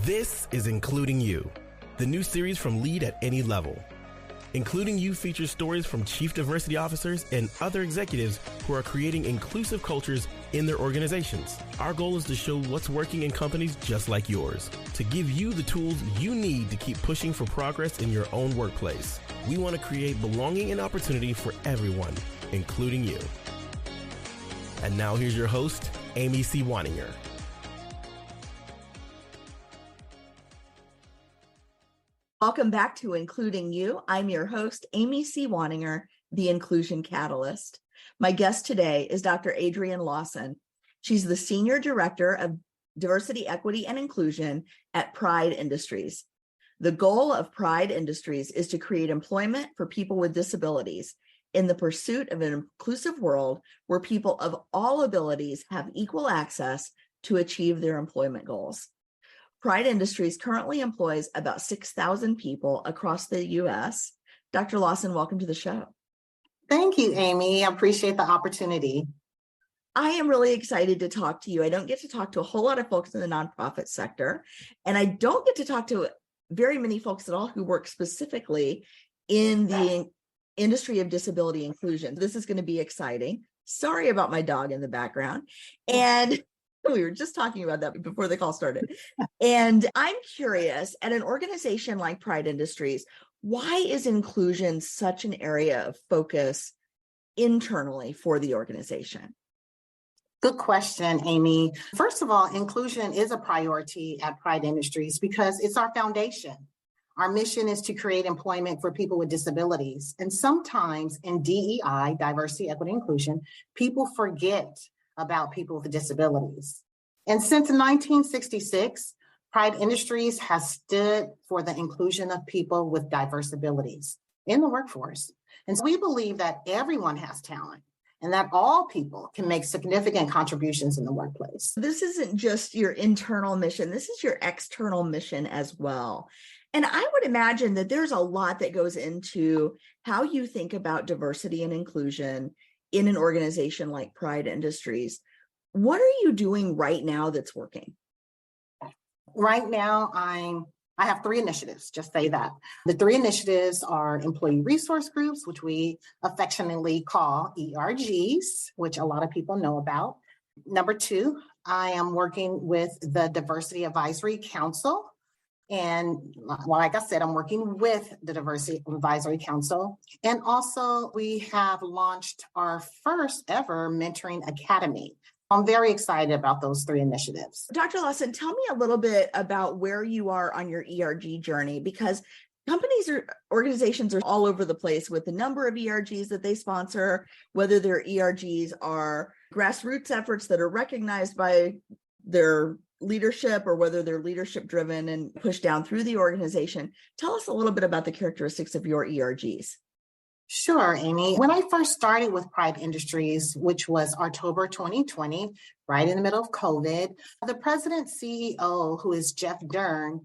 This is Including You, the new series from Lead at Any Level. Including You features stories from chief diversity officers and other executives who are creating inclusive cultures in their organizations. Our goal is to show what's working in companies just like yours, to give you the tools you need to keep pushing for progress in your own workplace. We want to create belonging and opportunity for everyone, including you. And now here's your host, Amy C. Waninger. Welcome back to Including You. I'm your host, Amy C. Waninger, the Inclusion Catalyst. My guest today is Dr. Adrienne Lawson. She's the Senior Director of Diversity, Equity, and Inclusion at Pride Industries. The goal of Pride Industries is to create employment for people with disabilities in the pursuit of an inclusive world where people of all abilities have equal access to achieve their employment goals. Pride Industries currently employs about 6,000 people across the U.S. Dr. Lawson, welcome to the show. Thank you, Amy. I appreciate the opportunity. I am really excited to talk to you. I don't get to talk to a whole lot of folks in the nonprofit sector, and I don't get to talk to very many folks at all who work specifically in the industry of disability inclusion. This is going to be exciting. Sorry about my dog in the background. And we were just talking about that before the call started. And I'm curious, at an organization like Pride Industries, why is inclusion such an area of focus internally for the organization? Good question, Amy. First of all, inclusion is a priority at Pride Industries because it's our foundation. Our mission is to create employment for people with disabilities. And sometimes in DEI, diversity, equity, inclusion, people forget about people with disabilities. And since 1966, Pride Industries has stood for the inclusion of people with diverse abilities in the workforce. And so we believe that everyone has talent and that all people can make significant contributions in the workplace. This isn't just your internal mission, this is your external mission as well. And I would imagine that there's a lot that goes into how you think about diversity and inclusion in an organization like Pride Industries. What are you doing right now that's working? Right now, I have 3 initiatives, just say that. The 3 initiatives are employee resource groups, which we affectionately call ERGs, which a lot of people know about. Number 2, I am working with the Diversity Advisory Council. And like I said, I'm working with the Diversity Advisory Council. And also we have launched our first ever mentoring academy. I'm very excited about those 3 initiatives. Dr. Lawson, tell me a little bit about where you are on your ERG journey, because companies or organizations are all over the place with the number of ERGs that they sponsor, whether their ERGs are grassroots efforts that are recognized by their leadership or whether they're leadership driven and pushed down through the organization. Tell us a little bit about the characteristics of your ERGs. Sure, Amy. When I first started with Pride Industries, which was October 2020, right in the middle of COVID, the president CEO, who is Jeff Dern,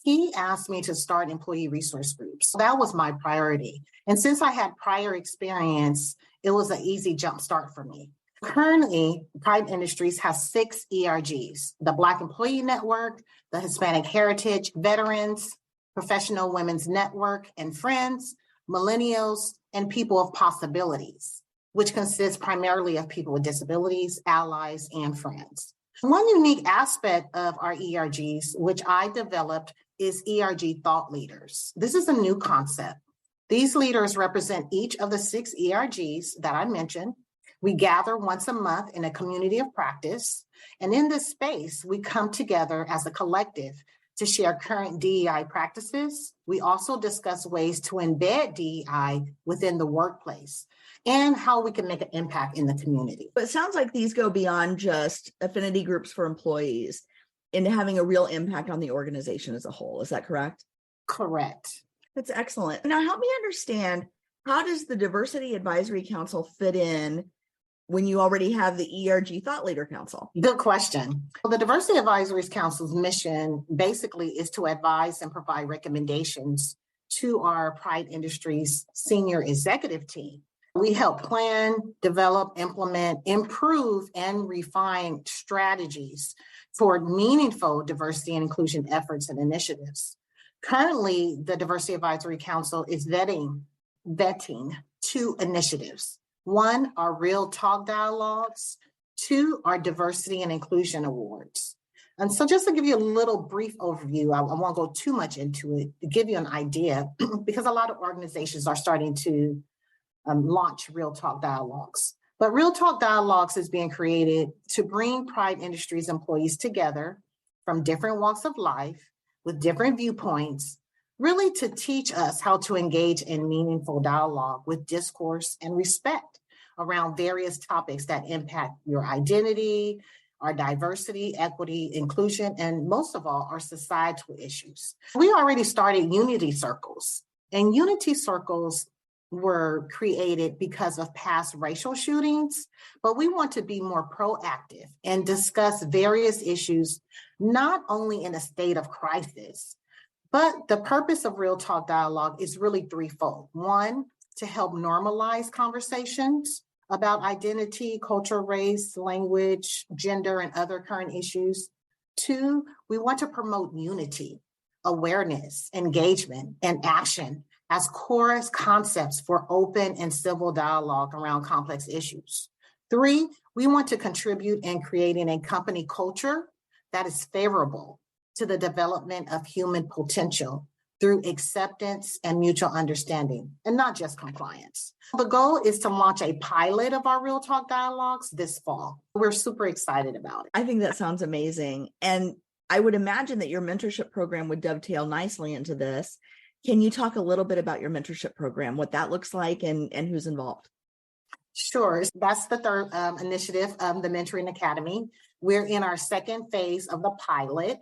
he asked me to start employee resource groups. That was my priority. And since I had prior experience, it was an easy jump start for me. Currently, Pride Industries has 6 ERGs, the Black Employee Network, the Hispanic Heritage, Veterans, Professional Women's Network and Friends, Millennials, and People of Possibilities, which consists primarily of people with disabilities, allies, and friends. One unique aspect of our ERGs, which I developed, is ERG thought leaders. This is a new concept. These leaders represent each of the 6 ERGs that I mentioned. We gather once a month in a community of practice, and in this space, we come together as a collective to share current DEI practices. We also discuss ways to embed DEI within the workplace and how we can make an impact in the community. But it sounds like these go beyond just affinity groups for employees into having a real impact on the organization as a whole. Is that correct? Correct. That's excellent. Now, help me understand, how does the Diversity Advisory Council fit in when you already have the ERG Thought Leader Council? Good question. Well, the Diversity Advisory Council's mission basically is to advise and provide recommendations to our Pride Industries senior executive team. We help plan, develop, implement, improve, and refine strategies toward meaningful diversity and inclusion efforts and initiatives. Currently, the Diversity Advisory Council is vetting 2 initiatives. 1 are Real Talk Dialogues. 2 are Diversity and Inclusion Awards. And so just to give you a little brief overview, I won't go too much into it, to give you an idea, because a lot of organizations are starting to launch Real Talk Dialogues. But Real Talk Dialogues is being created to bring Pride Industries employees together from different walks of life with different viewpoints, really to teach us how to engage in meaningful dialogue with discourse and respect around various topics that impact your identity, our diversity, equity, inclusion, and most of all, our societal issues. We already started unity circles, and unity circles were created because of past racial shootings, but we want to be more proactive and discuss various issues, not only in a state of crisis, but the purpose of Real Talk Dialogue is really threefold. 1, to help normalize conversations about identity, culture, race, language, gender, and other current issues. 2, we want to promote unity, awareness, engagement, and action as core concepts for open and civil dialogue around complex issues. 3, we want to contribute in creating a company culture that is favorable to the development of human potential through acceptance and mutual understanding, and not just compliance. The goal is to launch a pilot of our Real Talk Dialogues this fall. We're super excited about it. I think that sounds amazing. And I would imagine that your mentorship program would dovetail nicely into this. Can you talk a little bit about your mentorship program, what that looks like and who's involved? Sure. That's the third initiative, the Mentoring Academy. We're in our second phase of the pilot.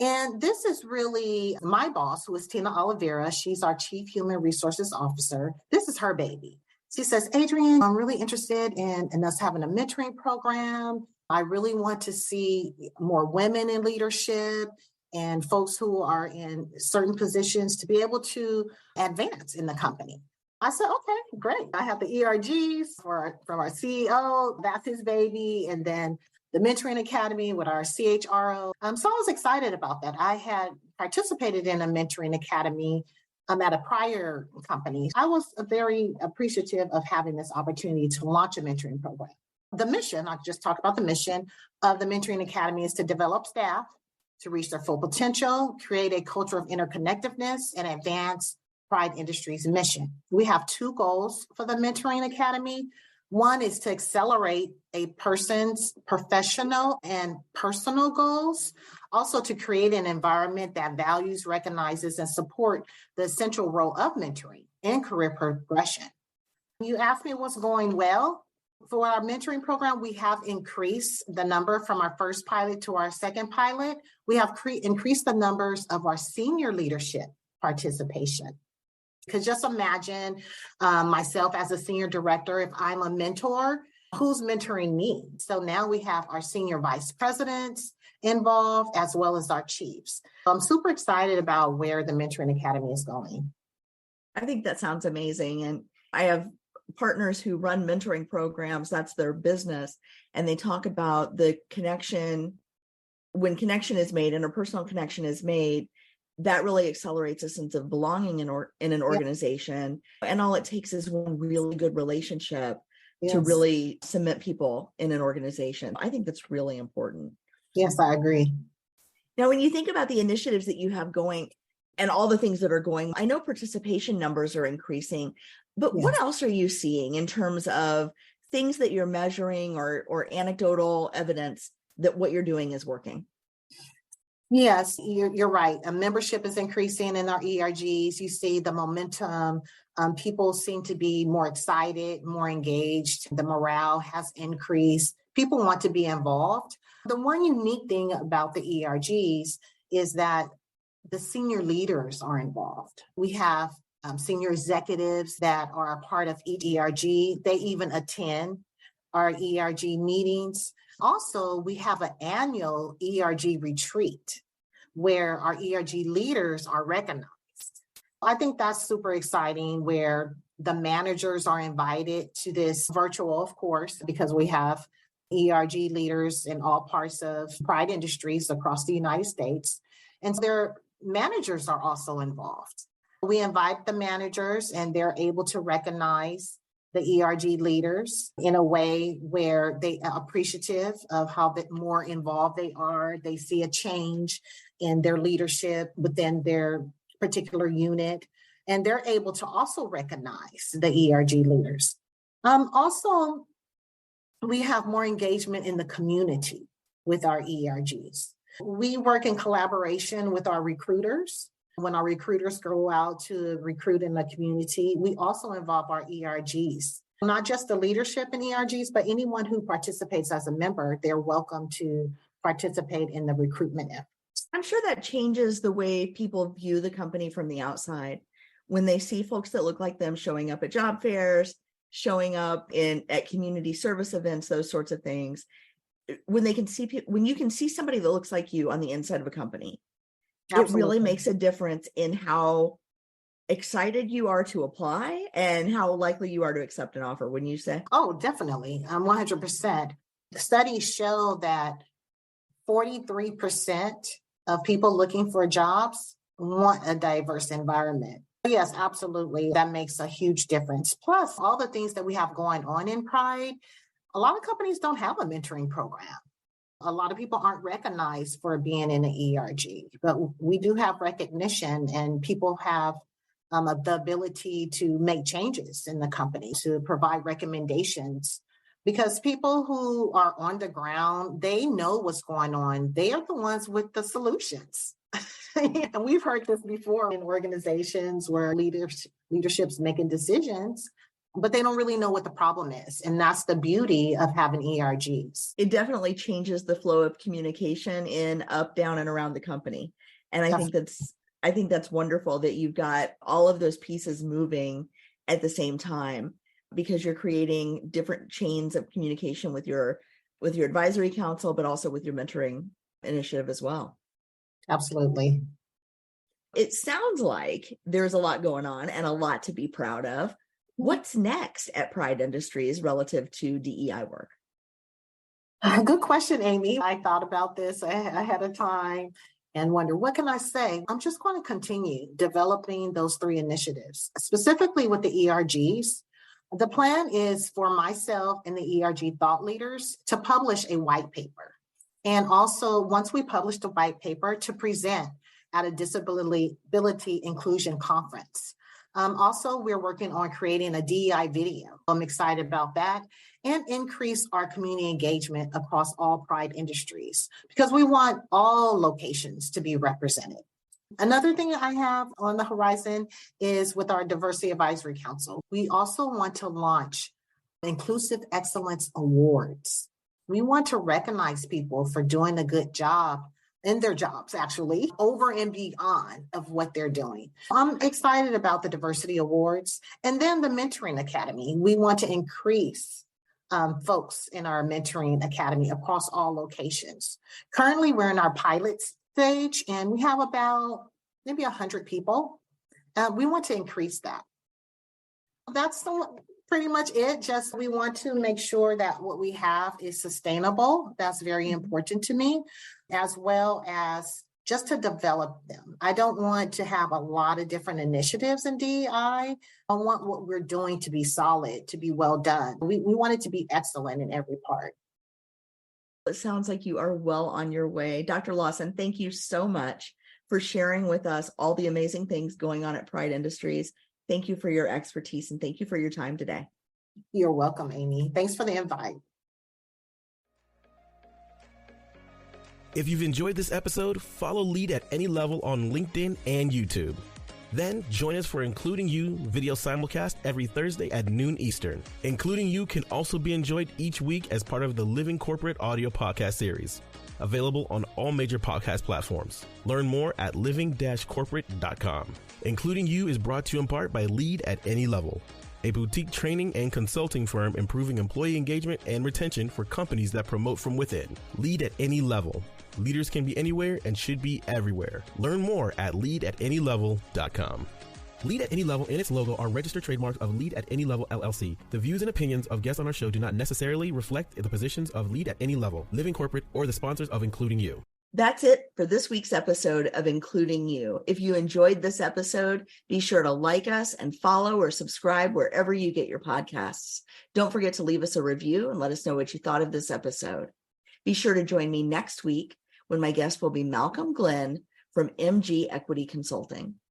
And this is really my boss, who is Tina Oliveira. She's our Chief Human Resources Officer. This is her baby. She says, Adrienne, I'm really interested in us having a mentoring program. I really want to see more women in leadership and folks who are in certain positions to be able to advance in the company. I said, okay, great. I have the ERGs from our CEO, that's his baby. And then the Mentoring Academy with our CHRO. So I was excited about that. I had participated in a Mentoring Academy at a prior company. I was very appreciative of having this opportunity to launch a mentoring program. The mission, I'll just talk about the mission of the Mentoring Academy, is to develop staff to reach their full potential, create a culture of interconnectedness, and advance Pride Industries' mission. We have 2 goals for the Mentoring Academy. 1 is to accelerate a person's professional and personal goals, also to create an environment that values, recognizes, and support the essential role of mentoring and career progression. You asked me what's going well. For our mentoring program, we have increased the number from our first pilot to our second pilot. We have increased the numbers of our senior leadership participation. Because just imagine myself as a senior director, if I'm a mentor, who's mentoring me? So now we have our senior vice presidents involved, as well as our chiefs. I'm super excited about where the Mentoring Academy is going. I think that sounds amazing. And I have partners who run mentoring programs, that's their business. And they talk about the connection, when connection is made and a personal connection is made, that really accelerates a sense of belonging in an organization. Yeah. And all it takes is one really good relationship to really cement people in an organization. I think that's really important. Yes, I agree. Now, when you think about the initiatives that you have going and all the things that are going, I know participation numbers are increasing, but what else are you seeing in terms of things that you're measuring or anecdotal evidence that what you're doing is working? Yes, you're right. Membership is increasing in our ERGs. You see the momentum. People seem to be more excited, more engaged. The morale has increased. People want to be involved. The one unique thing about the ERGs is that the senior leaders are involved. We have senior executives that are a part of each ERG. They even attend our ERG meetings. Also, we have an annual ERG retreat where our ERG leaders are recognized. I think that's super exciting, where the managers are invited to this virtual, of course, because we have ERG leaders in all parts of Pride Industries across the United States. And their managers are also involved. We invite the managers and they're able to recognize the ERG leaders in a way where they are appreciative of how more involved they are. They see a change in their leadership within their particular unit, and they're able to also recognize the ERG leaders. Also, we have more engagement in the community with our ERGs. We work in collaboration with our recruiters. When our recruiters go out to recruit in the community, we also involve our ERGs, not just the leadership in ERGs, but anyone who participates as a member, they're welcome to participate in the recruitment effort. I'm sure that changes the way people view the company from the outside. When they see folks that look like them showing up at job fairs, showing up at community service events, those sorts of things, when you can see somebody that looks like you on the inside of a company, Absolutely. It really makes a difference in how excited you are to apply and how likely you are to accept an offer, wouldn't you say? Oh, definitely. 100%. The studies show that 43% of people looking for jobs want a diverse environment. Yes, absolutely. That makes a huge difference. Plus, all the things that we have going on in Pride, a lot of companies don't have a mentoring program. A lot of people aren't recognized for being in an ERG, but we do have recognition, and people have the ability to make changes in the company, to provide recommendations, because people who are on the ground, they know what's going on. They are the ones with the solutions. And we've heard this before in organizations where leadership's making decisions, but they don't really know what the problem is. And that's the beauty of having ERGs. It definitely changes the flow of communication in up, down, and around the company. And I think that's wonderful that you've got all of those pieces moving at the same time, because you're creating different chains of communication with your advisory council, but also with your mentoring initiative as well. Absolutely. It sounds like there's a lot going on and a lot to be proud of. What's next at Pride Industries relative to DEI work? Good question, Amy. I thought about this ahead of time and wonder, what can I say? I'm just going to continue developing those 3 initiatives, specifically with the ERGs. The plan is for myself and the ERG thought leaders to publish a white paper. And also, once we publish the white paper, to present at a disability inclusion conference. Also, we're working on creating a DEI video. I'm excited about that, and increase our community engagement across all Pride Industries, because we want all locations to be represented. Another thing I have on the horizon is with our Diversity Advisory Council. We also want to launch Inclusive Excellence Awards. We want to recognize people for doing a good job in their jobs, actually, over and beyond of what they're doing. I'm excited about the Diversity Awards. And then the Mentoring Academy. We want to increase folks in our Mentoring Academy across all locations. Currently, we're in our pilot stage, and we have about maybe 100 people. We want to increase that. That's pretty much it. Just we want to make sure that what we have is sustainable. That's very important to me, as well as just to develop them. I don't want to have a lot of different initiatives in DEI. I want what we're doing to be solid, to be well done. We want it to be excellent in every part. It sounds like you are well on your way. Dr. Lawson, thank you so much for sharing with us all the amazing things going on at Pride Industries. Thank you for your expertise, and thank you for your time today. You're welcome, Amy. Thanks for the invite. If you've enjoyed this episode, follow Lead at Any Level on LinkedIn and YouTube. Then join us for Including You video simulcast every Thursday at noon Eastern. Including You can also be enjoyed each week as part of the Living Corporate audio podcast series, available on all major podcast platforms. Learn more at living-corporate.com. Including You is brought to you in part by Lead at Any Level, a boutique training and consulting firm improving employee engagement and retention for companies that promote from within. Lead at Any Level. Leaders can be anywhere and should be everywhere. Learn more at leadatanylevel.com. Lead at Any Level and its logo are registered trademarks of Lead at Any Level LLC. The views and opinions of guests on our show do not necessarily reflect the positions of Lead at Any Level, Living Corporate, or the sponsors of Including You. That's it for this week's episode of Including You. If you enjoyed this episode, be sure to like us and follow or subscribe wherever you get your podcasts. Don't forget to leave us a review and let us know what you thought of this episode. Be sure to join me next week when my guest will be Malcolm Glenn from MG Equity Consulting.